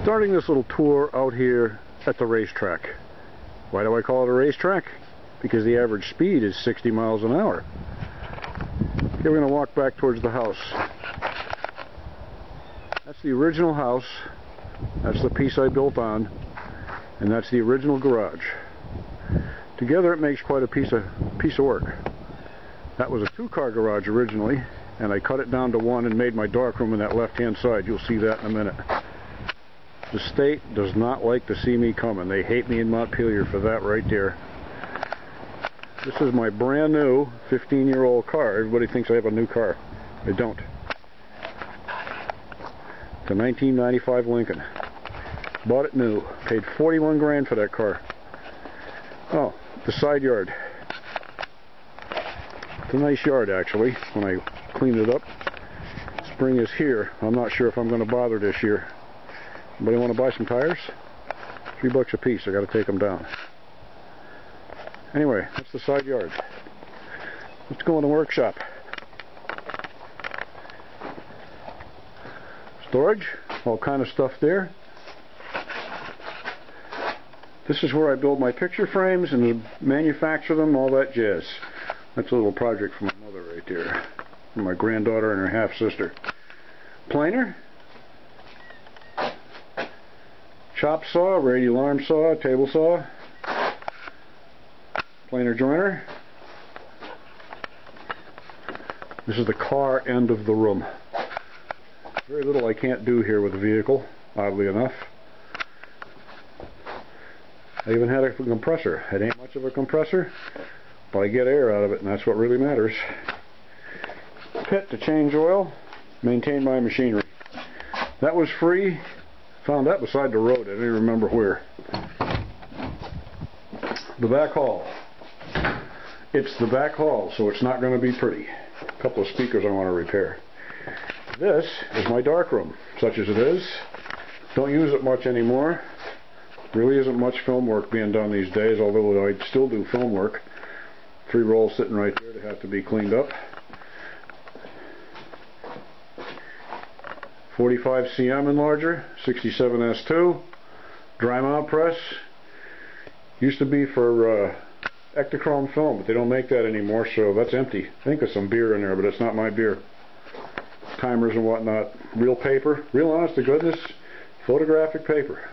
Starting this little tour out here at the racetrack. Why do I call it a racetrack? Because the average speed is 60 miles an hour. Here we're going to walk back towards the house. That's the original house. That's the piece I built on. And that's the original garage. Together it makes quite a piece of work. That was a two-car garage originally, and I cut it down to one and made my darkroom in that left-hand side. You'll see that in a minute. The state does not like to see me coming. They hate me in Montpelier for that right there. This is my brand new 15-year-old car. Everybody thinks I have a new car. I don't. It's a 1995 Lincoln. Bought it new. Paid 41 grand for that car. Oh, the side yard. It's a nice yard actually when I cleaned it up. Spring is here. I'm not sure if I'm going to bother this year. Anybody want to buy some tires? $3 a piece. I got to take them down. Anyway, that's the side yard. Let's go in the workshop. Storage, all kind of stuff there. This is where I build my picture frames and manufacture them, all that jazz. That's a little project for my mother right there. For my granddaughter and her half-sister. Planer. Chop saw, radial arm saw, table saw. Planer joiner. This is the car end of the room. Very little I can't do here with the vehicle, oddly enough. I even had a compressor. It ain't much of a compressor, but I get air out of it, and that's what really matters. Pit to change oil, maintain my machinery. That was free. Found that beside the road. I don't even remember where. The back hall. It's the back hall, so it's not going to be pretty. A couple of speakers I want to repair. This is my darkroom, such as it is. Don't use it much anymore. Really isn't much film work being done these days, although I still do film work. 3 rolls sitting right there that have to be cleaned up. 45 cm enlarger, 67 S2, dry mount press. Used to be for Ektachrome film, but they don't make that anymore, so that's empty. I think there's some beer in there, but it's not my beer. Timers and whatnot. Real paper, real honest to goodness, photographic paper.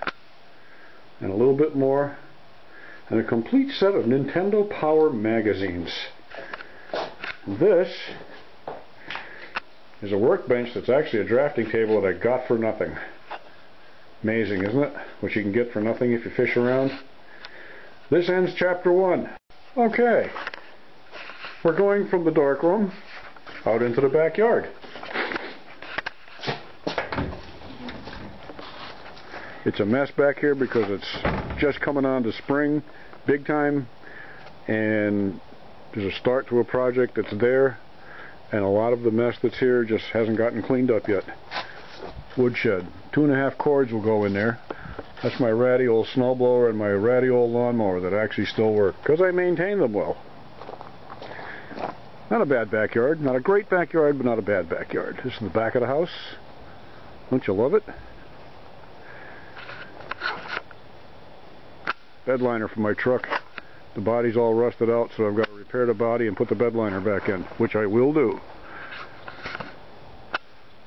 And a little bit more. And a complete set of Nintendo Power magazines. This is a workbench that's actually a drafting table that I got for nothing. Amazing, isn't it? What you can get for nothing if you fish around. This ends chapter 1. Okay. We're going from the darkroom out into the backyard. It's a mess back here because it's just coming on to spring, big time, and there's a start to a project that's there, and a lot of the mess that's here just hasn't gotten cleaned up yet. Woodshed. 2.5 cords will go in there. That's my ratty old snowblower and my ratty old lawnmower that actually still work, because I maintain them well. Not a bad backyard. Not a great backyard, but not a bad backyard. This is the back of the house. Don't you love it? Bed liner for my truck. The body's all rusted out, so I've got to repair the body and put the bed liner back in, which I will do.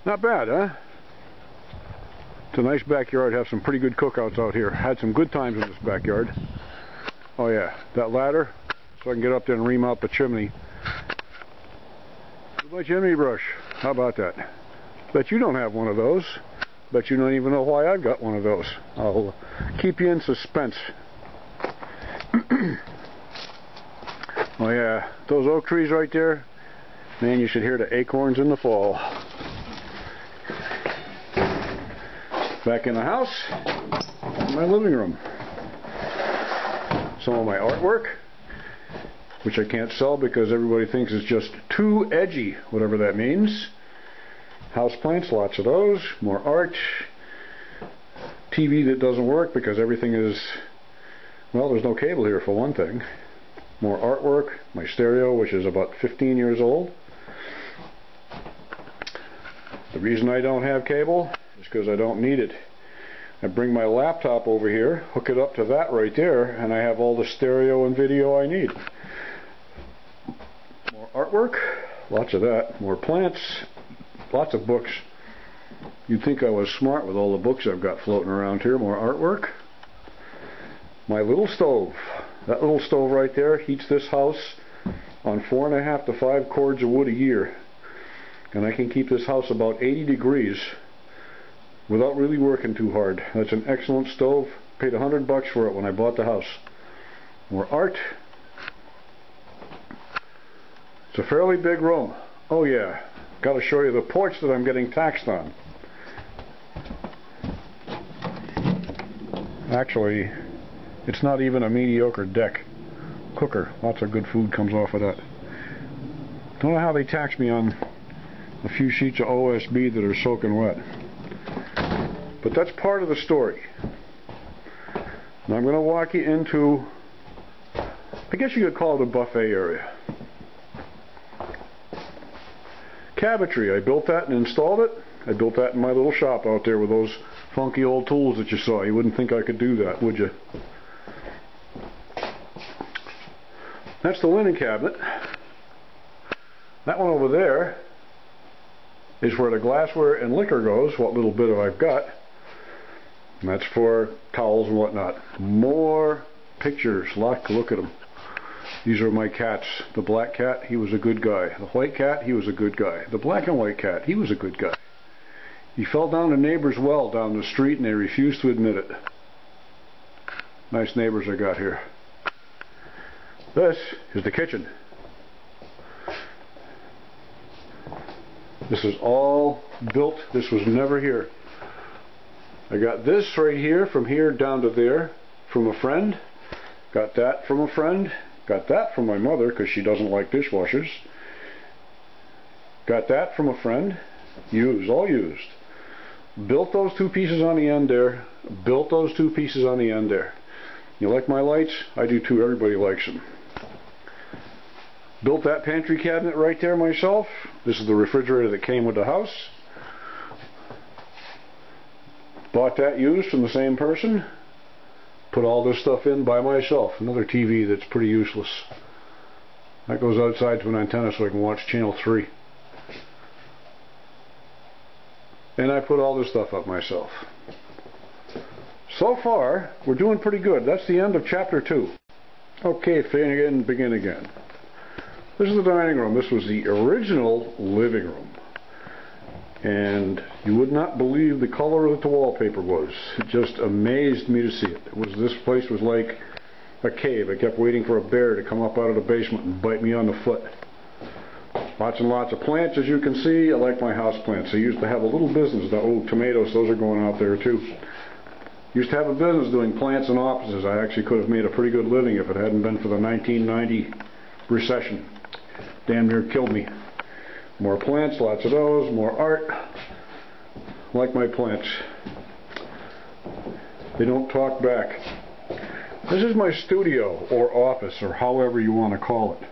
Not bad, huh? It's a nice backyard. Have some pretty good cookouts out here. Had some good times in this backyard. Oh yeah, that ladder, so I can get up there and ream out the chimney. With my chimney brush. How about that? Bet you don't have one of those. Bet you don't even know why I've got one of those. I'll keep you in suspense. Oh yeah, those oak trees right there, man, you should hear the acorns in the fall. Back in the house, my living room. Some of my artwork, which I can't sell because everybody thinks it's just too edgy, whatever that means. Houseplants, lots of those. More art. TV that doesn't work because everything is, well, there's no cable here for one thing. More artwork. My stereo, which is about 15 years old. The reason I don't have cable is because I don't need it. I bring my laptop over here, hook it up to that right there, and I have all the stereo and video I need. More artwork, lots of that. More plants, lots of books. You'd think I was smart with all the books I've got floating around here. More artwork. My little stove. That little stove right there heats this house on 4.5 to 5 cords of wood a year. And I can keep this house about 80 degrees without really working too hard. That's an excellent stove. Paid $100 for it when I bought the house. More art. It's a fairly big room. Oh yeah, got to show you the porch that I'm getting taxed on. Actually, it's not even a mediocre deck. Cooker, lots of good food comes off of that. Don't know how they tax me on a few sheets of OSB that are soaking wet. But that's part of the story. And I'm going to walk you into, I guess you could call it a buffet area. Cabinetry, I built that and installed it. I built that in my little shop out there with those funky old tools that you saw. You wouldn't think I could do that, would you? That's the linen cabinet. That one over there is where the glassware and liquor goes, what little bit of I've got. And that's for towels and whatnot. More pictures. Look at them. These are my cats. The black cat, he was a good guy. The white cat, he was a good guy. The black and white cat, he was a good guy. He fell down a neighbor's well down the street and they refused to admit it. Nice neighbors I got here. This is the kitchen. This is all built. This was never here. I got this right here, from here down to there, from a friend. Got that from a friend. Got that from my mother because she doesn't like dishwashers. Got that from a friend. Used, all used. Built those two pieces on the end there. Built those two pieces on the end there. You like my lights? I do too. Everybody likes them. Built that pantry cabinet right there myself. This is the refrigerator that came with the house. Bought that used from the same person. Put all this stuff in by myself. Another TV that's pretty useless. That goes outside to an antenna so I can watch channel 3. And I put all this stuff up myself. So far, we're doing pretty good. That's the end of chapter 2. Okay, begin again. This is the dining room. This was the original living room. And you would not believe the color that the wallpaper was. It just amazed me to see it. This place was like a cave. I kept waiting for a bear to come up out of the basement and bite me on the foot. Lots and lots of plants, as you can see. I like my house plants. I used to have a little business. Oh, tomatoes, those are going out there too. Used to have a business doing plants and offices. I actually could have made a pretty good living if it hadn't been for the 1990 recession. Damn near killed me. More plants, lots of those. More art. Like my plants. They don't talk back. This is my studio or office or however you want to call it.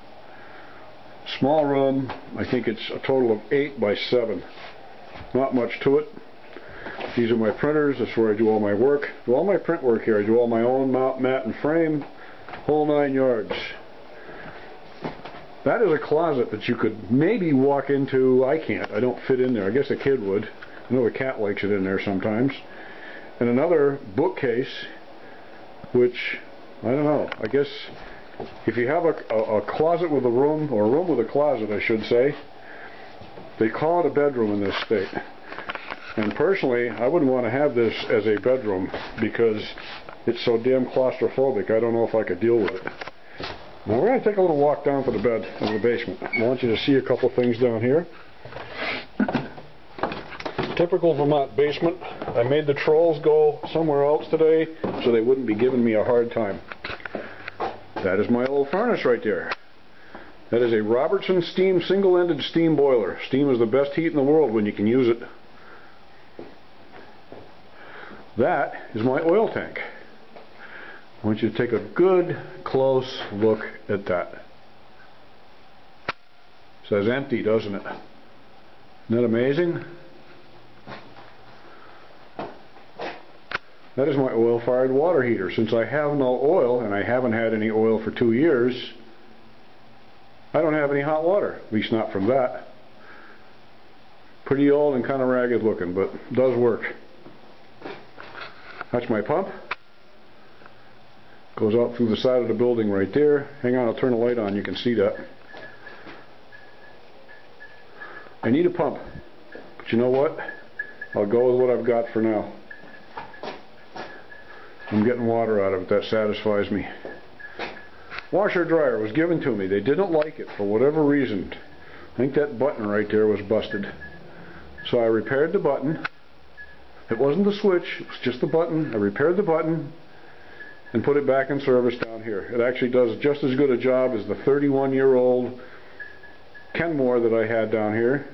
Small room. I think it's a total of 8 by 7. Not much to it. These are my printers. That's where I do all my work. Do all my print work here. I do all my own mount, mat, and frame. Whole 9 yards. That is a closet that you could maybe walk into. I can't. I don't fit in there. I guess a kid would. I know a cat likes it in there sometimes. And another bookcase, which, I don't know. I guess if you have a closet with a room, or a room with a closet, I should say, they call it a bedroom in this state. And personally, I wouldn't want to have this as a bedroom because it's so damn claustrophobic. I don't know if I could deal with it. Now we're going to take a little walk down to the bed in the basement. I want you to see a couple things down here. Typical Vermont basement. I made the trolls go somewhere else today so they wouldn't be giving me a hard time. That is my old furnace right there. That is a Robertson steam single-ended steam boiler. Steam is the best heat in the world when you can use it. That is my oil tank. I want you to take a good, close look at that. It says empty, doesn't it? Isn't that amazing? That is my oil-fired water heater. Since I have no oil, and I haven't had any oil for 2 years, I don't have any hot water, at least not from that. Pretty old and kind of ragged looking, but does work. That's my pump. Goes out through the side of the building right there. Hang on, I'll turn the light on, you can see that. I need a pump, but you know what? I'll go with what I've got for now. I'm getting water out of it, that satisfies me. Washer dryer was given to me. They didn't like it for whatever reason. I think that button right there was busted. So I repaired the button. It wasn't the switch, it was just the button. I repaired the button and put it back in service down here. It actually does just as good a job as the 31-year-old Kenmore that I had down here,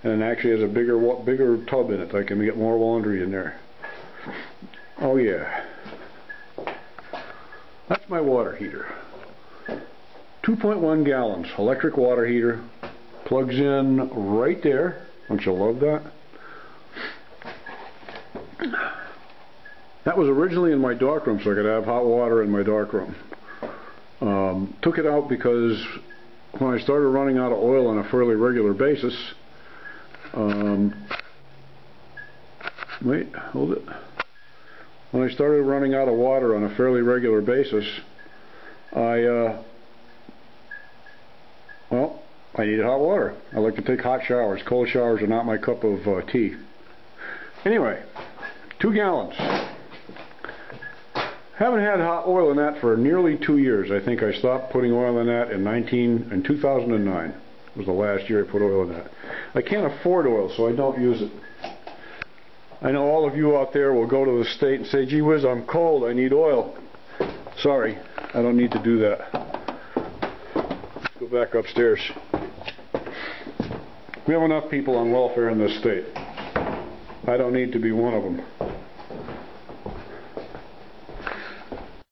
and it actually has a bigger tub in it. I can get more laundry in there. Oh yeah. That's my water heater. 2.1 gallons, electric water heater. Plugs in right there. Don't you love that? That was originally in my darkroom so I could have hot water in my darkroom. Took it out because when I started running out of oil on a fairly regular basis, wait, hold it. When I started running out of water on a fairly regular basis, I needed hot water. I like to take hot showers. Cold showers are not my cup of tea. Anyway, 2 gallons. Haven't had hot oil in that for nearly 2 years. I think I stopped putting oil in that in 2009. Was the last year I put oil in that. I can't afford oil, so I don't use it. I know all of you out there will go to the state and say, gee whiz, I'm cold, I need oil. Sorry, I don't need to do that. Let's go back upstairs. We have enough people on welfare in this state. I don't need to be one of them.